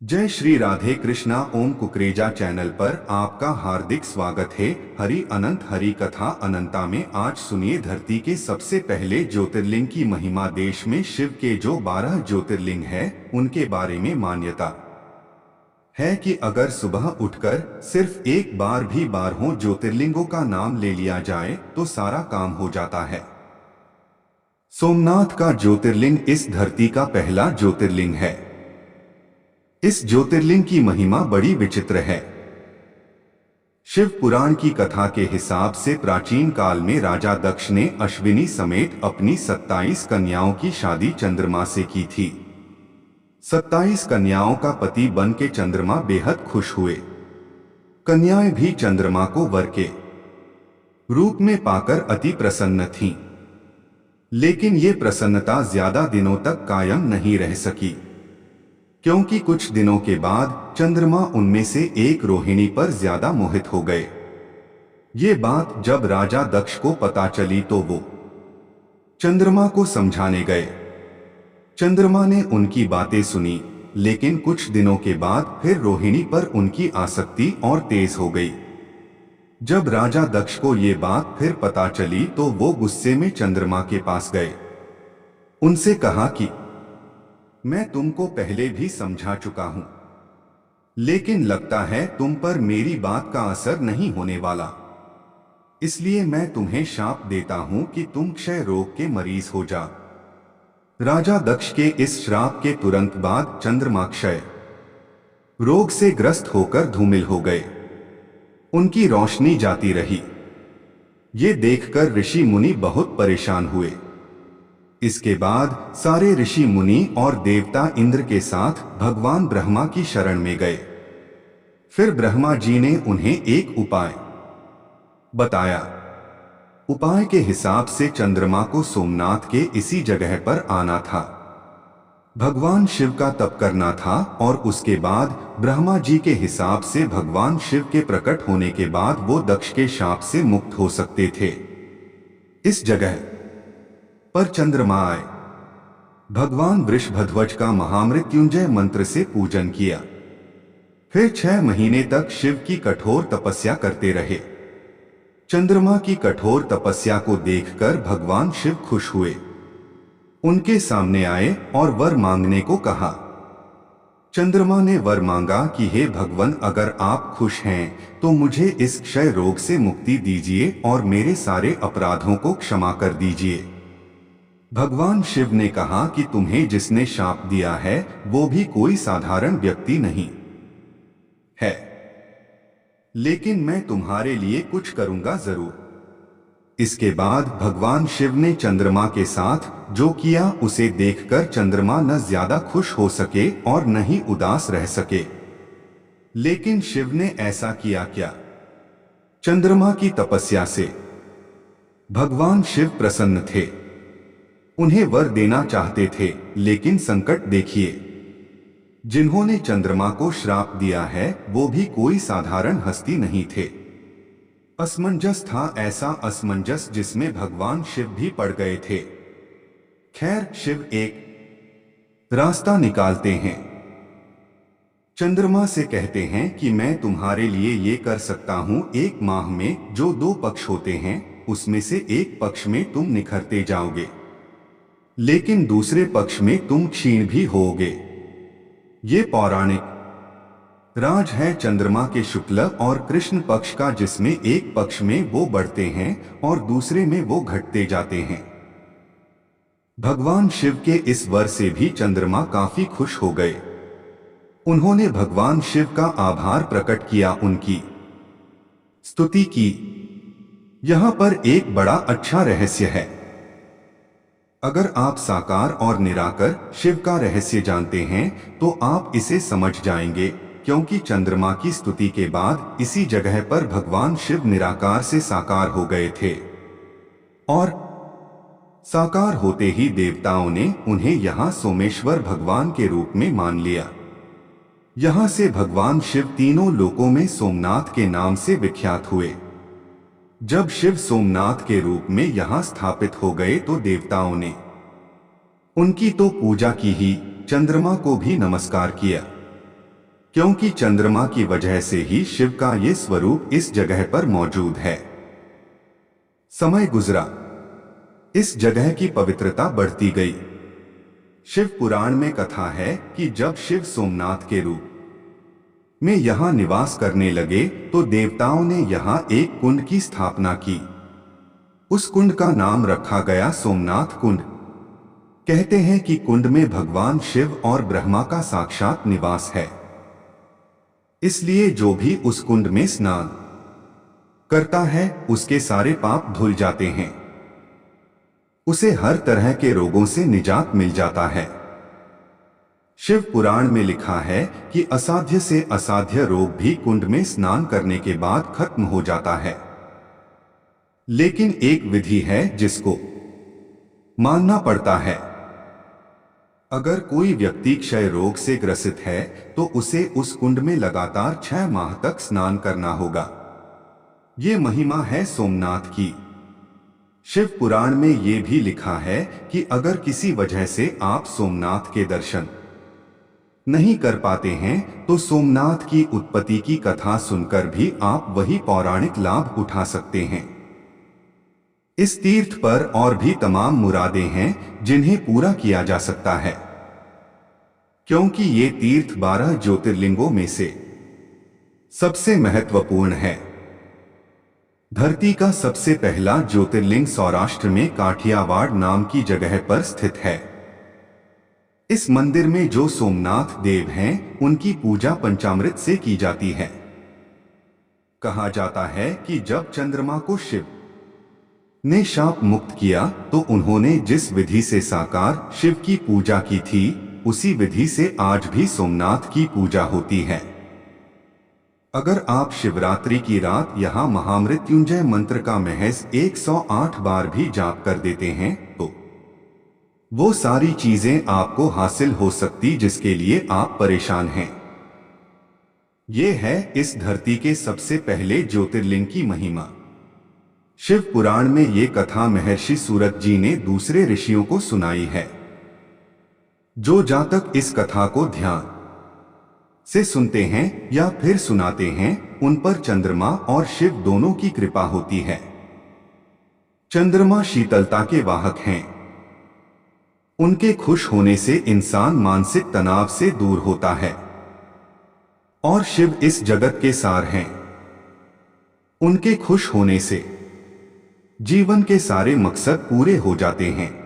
जय श्री राधे कृष्णा। ओम कुकरेजा चैनल पर आपका हार्दिक स्वागत है। हरि अनंत हरि कथा अनंता में आज सुनिए धरती के सबसे पहले ज्योतिर्लिंग की महिमा। देश में शिव के जो 12 ज्योतिर्लिंग है उनके बारे में मान्यता है कि अगर सुबह उठकर सिर्फ एक बार भी 12 ज्योतिर्लिंगों का नाम ले लिया जाए तो सारा काम हो जाता है। सोमनाथ का ज्योतिर्लिंग इस धरती का पहला ज्योतिर्लिंग है। इस ज्योतिर्लिंग की महिमा बड़ी विचित्र है। शिव पुराण की कथा के हिसाब से प्राचीन काल में राजा दक्ष ने अश्विनी समेत अपनी 27 कन्याओं की शादी चंद्रमा से की थी। 27 कन्याओं का पति बन के चंद्रमा बेहद खुश हुए। कन्याएं भी चंद्रमा को वर के रूप में पाकर अति प्रसन्न थीं। लेकिन ये प्रसन्नता ज्यादा दिनों तक कायम नहीं रह सकी, क्योंकि कुछ दिनों के बाद चंद्रमा उनमें से एक रोहिणी पर ज्यादा मोहित हो गए। ये बात जब राजा दक्ष को पता चली तो वो चंद्रमा को समझाने गए। चंद्रमा ने उनकी बातें सुनी, लेकिन कुछ दिनों के बाद फिर रोहिणी पर उनकी आसक्ति और तेज हो गई। जब राजा दक्ष को ये बात फिर पता चली तो वो गुस्से में चंद्रमा के पास गए। उनसे कहा कि मैं तुमको पहले भी समझा चुका हूं, लेकिन लगता है तुम पर मेरी बात का असर नहीं होने वाला। इसलिए मैं तुम्हें शाप देता हूं कि तुम क्षय रोग के मरीज हो जा। राजा दक्ष के इस श्राप के तुरंत बाद चंद्रमा क्षय रोग से ग्रस्त होकर धूमिल हो गए। उनकी रोशनी जाती रही। ये देखकर ऋषि मुनि बहुत परेशान हुए। इसके बाद सारे ऋषि मुनि और देवता इंद्र के साथ भगवान ब्रह्मा की शरण में गए। फिर ब्रह्मा जी ने उन्हें एक उपाय बताया। उपाय के हिसाब से चंद्रमा को सोमनाथ के इसी जगह पर आना था। भगवान शिव का तप करना था और उसके बाद ब्रह्मा जी के हिसाब से भगवान शिव के प्रकट होने के बाद वो दक्ष के शाप से मुक्त हो सकते थे। इस जगह पर चंद्रमा आए। भगवान वृषभध्वज का महामृत्युंजय मंत्र से पूजन किया। फिर 6 महीने तक शिव की कठोर तपस्या करते रहे। चंद्रमा की कठोर तपस्या को देखकर भगवान शिव खुश हुए। उनके सामने आए और वर मांगने को कहा। चंद्रमा ने वर मांगा कि हे भगवान, अगर आप खुश हैं तो मुझे इस क्षय रोग से मुक्ति दीजिए और मेरे सारे अपराधों को क्षमा कर दीजिए। भगवान शिव ने कहा कि तुम्हें जिसने शाप दिया है वो भी कोई साधारण व्यक्ति नहीं है, लेकिन मैं तुम्हारे लिए कुछ करूंगा जरूर। इसके बाद भगवान शिव ने चंद्रमा के साथ जो किया उसे देखकर चंद्रमा न ज्यादा खुश हो सके और न ही उदास रह सके। लेकिन शिव ने ऐसा किया क्या? चंद्रमा की तपस्या से भगवान शिव प्रसन्न थे। उन्हें वर देना चाहते थे, लेकिन संकट देखिए। जिन्होंने चंद्रमा को श्राप दिया है वो भी कोई साधारण हस्ती नहीं थे। असमंजस था, ऐसा असमंजस जिसमें भगवान शिव भी पड़ गए थे। खैर, शिव एक रास्ता निकालते हैं। चंद्रमा से कहते हैं कि मैं तुम्हारे लिए ये कर सकता हूं, एक माह में जो 2 पक्ष होते हैं उसमें से एक पक्ष में तुम निखरते जाओगे, लेकिन दूसरे पक्ष में तुम क्षीण भी होगे। ये पौराणिक राज है चंद्रमा के शुक्ल और कृष्ण पक्ष का, जिसमें एक पक्ष में वो बढ़ते हैं और दूसरे में वो घटते जाते हैं। भगवान शिव के इस वर से भी चंद्रमा काफी खुश हो गए। उन्होंने भगवान शिव का आभार प्रकट किया, उनकी स्तुति की। यहां पर एक बड़ा अच्छा रहस्य है। अगर आप साकार और निराकार शिव का रहस्य जानते हैं तो आप इसे समझ जाएंगे, क्योंकि चंद्रमा की स्तुति के बाद इसी जगह पर भगवान शिव निराकार से साकार हो गए थे और साकार होते ही देवताओं ने उन्हें यहाँ सोमेश्वर भगवान के रूप में मान लिया। यहाँ से भगवान शिव तीनों लोकों में सोमनाथ के नाम से विख्यात हुए। जब शिव सोमनाथ के रूप में यहाँ स्थापित हो गए तो देवताओं ने उनकी तो पूजा की ही, चंद्रमा को भी नमस्कार किया। क्योंकि चंद्रमा की वजह से ही शिव का ये स्वरूप इस जगह पर मौजूद है। समय गुजरा, इस जगह की पवित्रता बढ़ती गई। शिव पुराण में कथा है कि जब शिव सोमनाथ के रूप में यहां निवास करने लगे तो देवताओं ने यहां एक कुंड की स्थापना की। उस कुंड का नाम रखा गया सोमनाथ कुंड। कहते हैं कि कुंड में भगवान शिव और ब्रह्मा का साक्षात निवास है, इसलिए जो भी उस कुंड में स्नान करता है उसके सारे पाप धुल जाते हैं, उसे हर तरह के रोगों से निजात मिल जाता है। शिव पुराण में लिखा है कि असाध्य से असाध्य रोग भी कुंड में स्नान करने के बाद खत्म हो जाता है। लेकिन एक विधि है जिसको मानना पड़ता है। अगर कोई व्यक्ति क्षय रोग से ग्रसित है तो उसे उस कुंड में लगातार 6 माह तक स्नान करना होगा। ये महिमा है सोमनाथ की। शिव पुराण में ये भी लिखा है कि अगर किसी वजह से आप सोमनाथ के दर्शन नहीं कर पाते हैं तो सोमनाथ की उत्पत्ति की कथा सुनकर भी आप वही पौराणिक लाभ उठा सकते हैं। इस तीर्थ पर और भी तमाम मुरादें हैं जिन्हें पूरा किया जा सकता है, क्योंकि ये तीर्थ 12 ज्योतिर्लिंगों में से सबसे महत्वपूर्ण है। धरती का सबसे पहला ज्योतिर्लिंग सौराष्ट्र में काठियावाड़ नाम की जगह पर स्थित है। इस मंदिर में जो सोमनाथ देव हैं, उनकी पूजा पंचामृत से की जाती है। कहा जाता है कि जब चंद्रमा को शिव ने शाप मुक्त किया तो उन्होंने जिस विधि से साकार शिव की पूजा की थी, उसी विधि से आज भी सोमनाथ की पूजा होती है। अगर आप शिवरात्रि की रात यहाँ महामृत्युंजय मंत्र का महज 108 बार भी जाप कर देते हैं तो वो सारी चीजें आपको हासिल हो सकती जिसके लिए आप परेशान हैं। ये है इस धरती के सबसे पहले ज्योतिर्लिंग की महिमा। शिव पुराण में ये कथा महर्षि सूरत जी ने दूसरे ऋषियों को सुनाई है। जो जातक इस कथा को ध्यान से सुनते हैं या फिर सुनाते हैं, उन पर चंद्रमा और शिव दोनों की कृपा होती है। चंद्रमा शीतलता के वाहक हैं। उनके खुश होने से इंसान मानसिक तनाव से दूर होता है। और शिव इस जगत के सार हैं। उनके खुश होने से जीवन के सारे मकसद पूरे हो जाते हैं।